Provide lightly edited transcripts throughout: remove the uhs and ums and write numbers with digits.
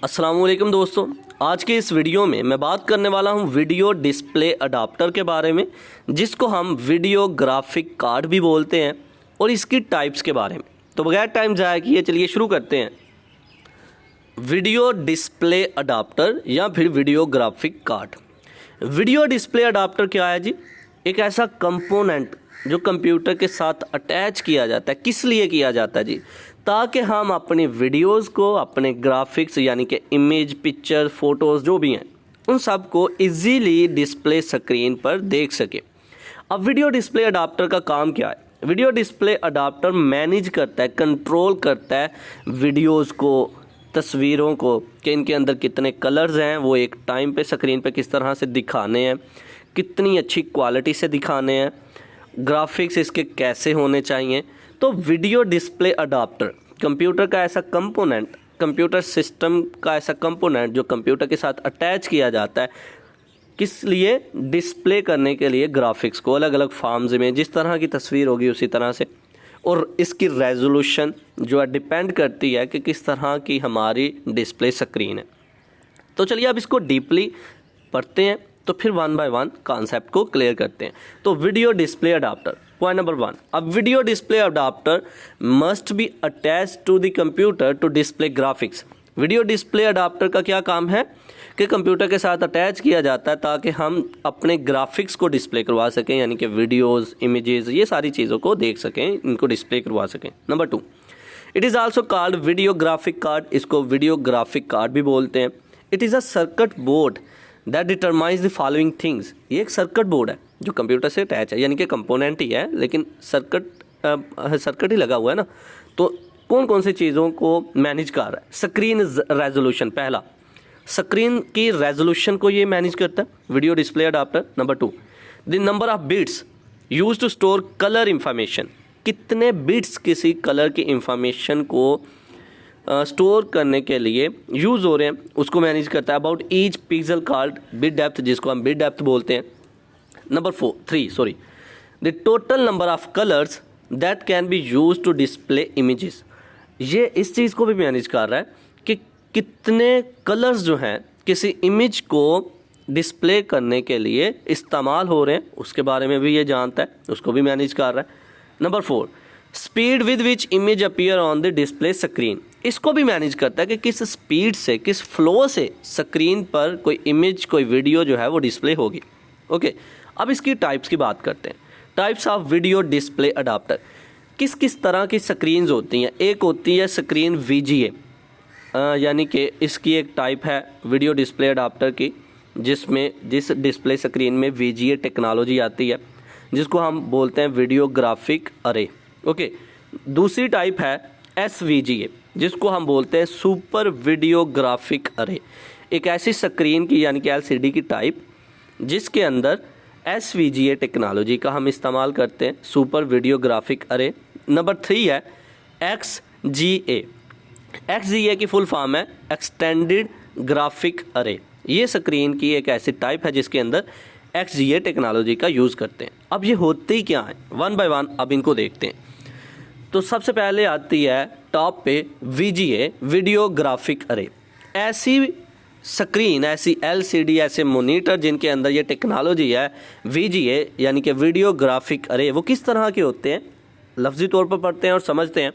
अस्सलामुअलैकुम दोस्तों, आज के इस वीडियो में मैं बात करने वाला हूं वीडियो डिस्प्ले अडाप्टर के बारे में, जिसको हम वीडियो ग्राफिक कार्ड भी बोलते हैं, और इसकी टाइप्स के बारे में। तो बगैर टाइम ज़ाया किए चलिए शुरू करते हैं। वीडियो डिस्प्ले अडाप्टर या फिर video graphic card. Video display adapter क्या है जी? एक ऐसा कंपोनेंट जो कंप्यूटर के साथ अटैच किया जाता है। किस लिए किया जाता है जी? ताकि हम अपनी वीडियोस को, अपने ग्राफिक्स यानी कि इमेज, पिक्चर, फोटोज़ जो भी हैं, उन सब को इजीली डिस्प्ले स्क्रीन पर देख सके। अब वीडियो डिस्प्ले अडाप्टर का काम क्या है? वीडियो डिस्प्ले अडाप्टर मैनेज करता है, कंट्रोल करता है वीडियोस को, तस्वीरों को, कि इनके अंदर कितने कलर्स हैं, वो एक टाइम पे स्क्रीन पे किस तरह से दिखाने हैं, कितनी अच्छी क्वालिटी से दिखाने हैं, ग्राफिक्स इसके कैसे होने चाहिए। तो वीडियो डिस्प्ले अडाप्टर कंप्यूटर का ऐसा कंपोनेंट, कंप्यूटर सिस्टम का ऐसा कंपोनेंट जो कंप्यूटर के साथ अटैच किया जाता है, किस लिए? डिस्प्ले करने के लिए ग्राफिक्स को अलग अलग फॉर्म्स में, जिस तरह की तस्वीर होगी उसी तरह से। और इसकी रेजोल्यूशन जो है डिपेंड करती है कि किस तरह की हमारी डिस्प्ले स्क्रीन है। तो चलिए अब इसको डीपली पढ़ते हैं, तो फिर वन बाय वन कॉन्सेप्ट को क्लियर करते हैं। तो video display adapter, point number 1। अब video display adapter must be attach to the computer to display graphics. Video display adapter का क्या काम है कि कंप्यूटर के साथ अटैच किया जाता है ताकि हम अपने ग्राफिक्स को डिस्प्ले करवा सकें, यानी कि वीडियोस, इमेजेस, ये सारी चीज़ों को देख सकें, इनको डिस्प्ले करवा सकें। Number 2, it is also called video graphic card. इसको वीडियो ग्राफिक कार्ड भी बोलते हैं। It is a circuit board that determines the following things. ये एक सर्किट बोर्ड है जो कंप्यूटर से अटैच है, यानी कि कंपोनेंट ही है, लेकिन सर्किट ही लगा हुआ है ना। तो कौन कौन सी चीज़ों को मैनेज कर रहा है? स्क्रीन रेजोल्यूशन, पहला स्क्रीन की रेजोल्यूशन को ये मैनेज करता है video display adapter. Number 2, the number of bits use to store colour information. कितने बिट्स किसी कलर की इंफॉर्मेशन को स्टोर करने के लिए यूज़ हो रहे हैं, उसको मैनेज करता है। About each pixel called bit depth, जिसको हम बिट डेप्थ बोलते हैं। Number 3, the total number of colours that can be use to display images. ये इस चीज़ को भी मैनेज कर रहा है कि कितने कलर्स जो हैं किसी इमेज को डिस्प्ले करने के लिए इस्तेमाल हो रहे हैं, उसके बारे में भी ये जानता है, उसको भी मैनेज कर रहा है। Number 4, speed with which image appear on the display screen. इसको भी मैनेज करता है कि किस स्पीड से, किस फ्लो से स्क्रीन पर कोई इमेज, कोई वीडियो जो है वो डिस्प्ले होगी। ओके, अब इसकी टाइप्स की बात करते हैं। Types of video display adapter. किस किस तरह की स्क्रीन्स होती हैं? एक होती है स्क्रीन VGA, यानी कि इसकी एक टाइप है वीडियो डिस्प्ले अडाप्टर की, जिस डिस्प्ले स्क्रीन में VGA टेक्नोलॉजी आती है, जिसको हम बोलते हैं वीडियो ग्राफिक अरे। ओके, दूसरी टाइप है SVGA, जिसको हम बोलते हैं सुपर वीडियो ग्राफिक अरे। एक ऐसी स्क्रीन की, यानी कि LCD की टाइप, जिसके अंदर SVGA टेक्नोलॉजी का हम इस्तेमाल करते हैं, सुपर वीडियो ग्राफिक अरे। नंबर 3 है XGA। XGA की फुल फॉर्म है एक्सटेंडेड ग्राफिक अरे। ये स्क्रीन की एक ऐसी टाइप है जिसके अंदर XGA टेक्नोलॉजी का यूज़ करते हैं। अब ये होते ही क्या हैं, वन बाय वन अब इनको देखते हैं। तो सबसे पहले आती है टॉप पे VGA, वीडियो ग्राफिक अरे। ऐसी स्क्रीन, ऐसी LCD, ऐसे मोनीटर जिनके अंदर ये टेक्नोलॉजी है VGA, यानी कि वीडियो ग्राफिक अरे, वो किस तरह के होते हैं, लफ्जी तौर पर पढ़ते हैं और समझते हैं।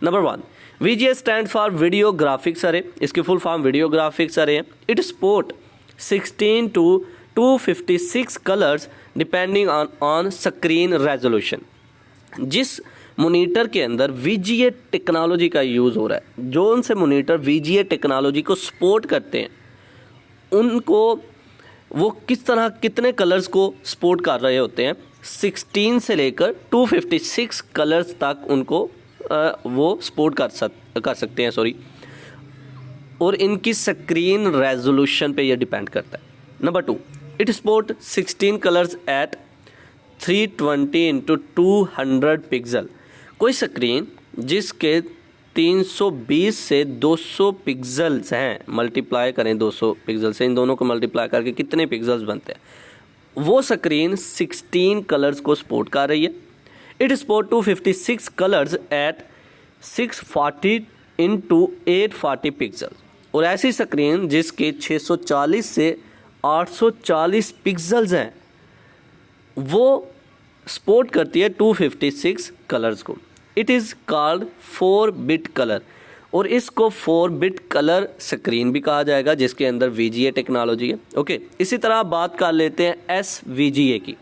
Number 1, VGA stand for video graphics अरे। इसकी फुल फॉर्म वीडियो ग्राफिक्स अरे है। It support 16 to 256 colours depending on screen resolution. जिस मोनीटर के अंदर VGA टेक्नोलॉजी का यूज़ हो रहा है, जो उनसे मोनीटर VGA टेक्नोलॉजी को सपोर्ट करते हैं, उनको वो किस तरह, कितने कलर्स को सपोर्ट कर रहे होते हैं, 16 से लेकर 256 कलर्स तक उनको वो सपोर्ट कर सकते हैं, सॉरी। और इनकी स्क्रीन रेजोल्यूशन पे ये डिपेंड करता है। Number 2, it support 16 colours at 320 into 200 pixel. कोई स्क्रीन जिसके 320 से 200 पिक्सल्स हैं, मल्टीप्लाई करें 200 पिक्सल से, इन दोनों को मल्टीप्लाई करके कितने पिक्सल्स बनते हैं, वो स्क्रीन 16 कलर्स को सपोर्ट कर रही है। It support 256 colours at 640 into 840 pixel. और ऐसी स्क्रीन जिसके 640 से 840 पिक्सल्स हैं वो सपोर्ट करती है 256 कलर्स को। It is called 4 bit colour और इसको 4 बिट कलर स्क्रीन भी कहा जाएगा जिसके अंदर VGA टेक्नोलॉजी है। ओके, इसी तरह आप बात कर लेते हैं SVGA की,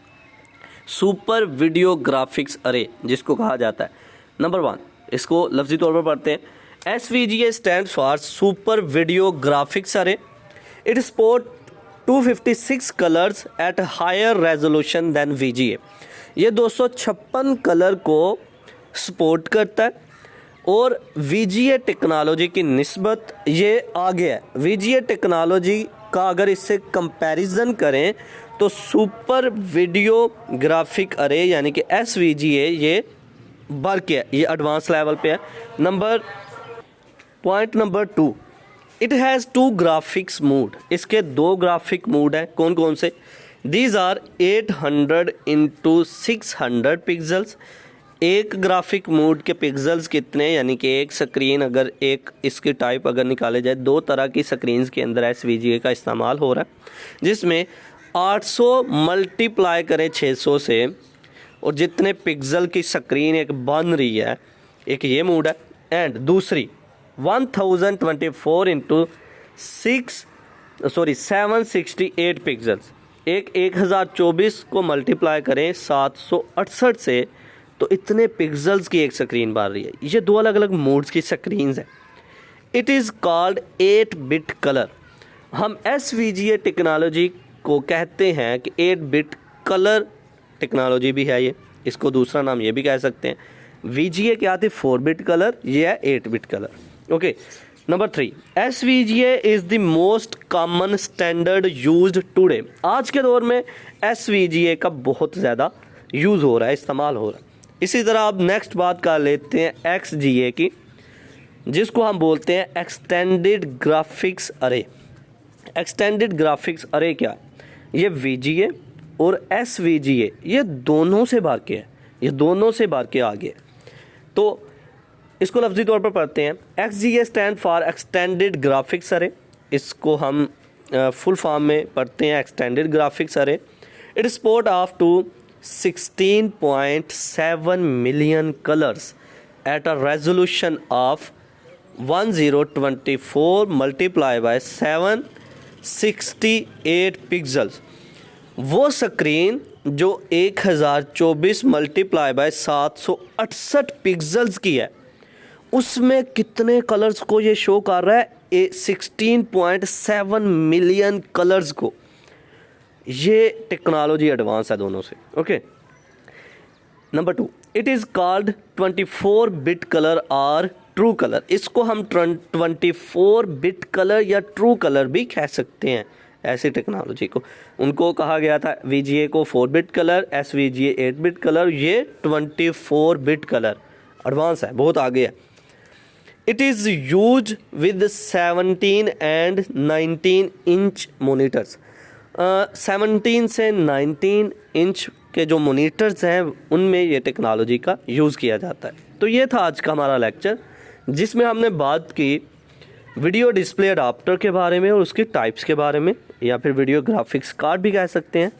सुपर वीडियो ग्राफिक्स अरे जिसको कहा जाता है। नंबर 1 इसको लफ्जी तौर पर पढ़ते हैं। SVGA stands for super video graphics array. It support 256 colours at higher resolution than VGA। ये 256 कलर को सपोर्ट करता है और VGA टेक्नोलॉजी की निस्बत ये आगे है। VGA टेक्नोलॉजी का अगर इससे कंपैरिजन करें तो सुपर वीडियो ग्राफिक अरे यानी कि SVGA ये बढ़ के है, ये एडवांस लेवल पे है। Point number 2, it has 2 graphics mode. इसके 2 ग्राफिक मोड हैं। कौन कौन से? These are 800 × 600 pixels. एक ग्राफिक मोड के पिक्सल्स कितने, यानी कि एक स्क्रीन अगर एक इसकी टाइप अगर निकाले जाए, 2 तरह की स्क्रीन्स के अंदर SVGA का इस्तेमाल हो रहा है जिसमें 800 मल्टीप्लाई करें 600 से और जितने पिक्सल की स्क्रीन एक बन रही है, एक ये मोड है। एंड दूसरी 1024 × 768 पिक्सल्स। एक 1024 को मल्टीप्लाई करें 768 से तो इतने पिक्सल्स की एक स्क्रीन बन रही है। ये 2 अलग अलग मोड्स की स्क्रीन्स हैं। It is called 8 bit colour. हम SVGA टेक्नोलॉजी को कहते हैं कि 8 बिट कलर टेक्नोलॉजी भी है ये, इसको दूसरा नाम ये भी कह सकते हैं। VGA क्या थी? 4 बिट कलर, ये है 8 bit colour. Okay, number 3, SVGA is the most common standard used today. आज के दौर में SVGA का बहुत ज़्यादा यूज़ हो रहा है, इस्तेमाल हो रहा है। इसी तरह अब नेक्स्ट बात कर लेते हैं XGA की, जिसको हम बोलते हैं एक्सटेंडेड ग्राफिक्स अरे। एक्सटेंडेड ग्राफिक्स अरे क्या है? ये VGA और SVGA ये दोनों से भाग के है, ये दोनों से भाग के आगे है। तो इसको लफ्जी तौर पर पढ़ते हैं। XGA stand for extended graphics array. इसको हम फुल फॉर्म में पढ़ते हैं extended graphics array. It support of to 16.7 million colours at a resolution of 1024 multiply by 768 pixels. वो स्क्रीन जो 1024 मल्टीप्लाई बाय 768 पिक्सल्स की है, उसमें कितने कलर्स को ये शो कर रहा है? 16.7 मिलियन कलर्स को। ये टेक्नोलॉजी एडवांस है दोनों से। Okay, number 2, it is called 24 bit colour और ट्रू कलर। इसको हम 24 बिट कलर या ट्रू कलर भी कह सकते हैं। ऐसी टेक्नोलॉजी को उनको कहा गया था VGA को 4 bit colour, SVGA 8 bit colour, ये 24 बिट कलर एडवांस है, बहुत आगे है। It is use with 17 and 19 inch monitors. 17 से 19 इंच के जो मोनीटर्स हैं उनमें ये टेक्नोलॉजी का यूज़ किया जाता है। तो ये था आज का हमारा लेक्चर जिसमें हमने बात की वीडियो डिस्प्ले अडाप्टर के बारे में और उसके टाइप्स के बारे में, या फिर वीडियो ग्राफिक्स कार्ड भी कह सकते हैं।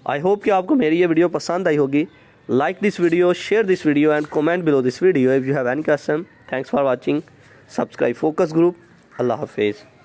आई होप कि आपको मेरी ये वीडियो पसंद आई होगी। Like this video, share this video and comment below this video if you have any question. Thanks for watching. Subscribe focus group. अल्लाह हाफिज़।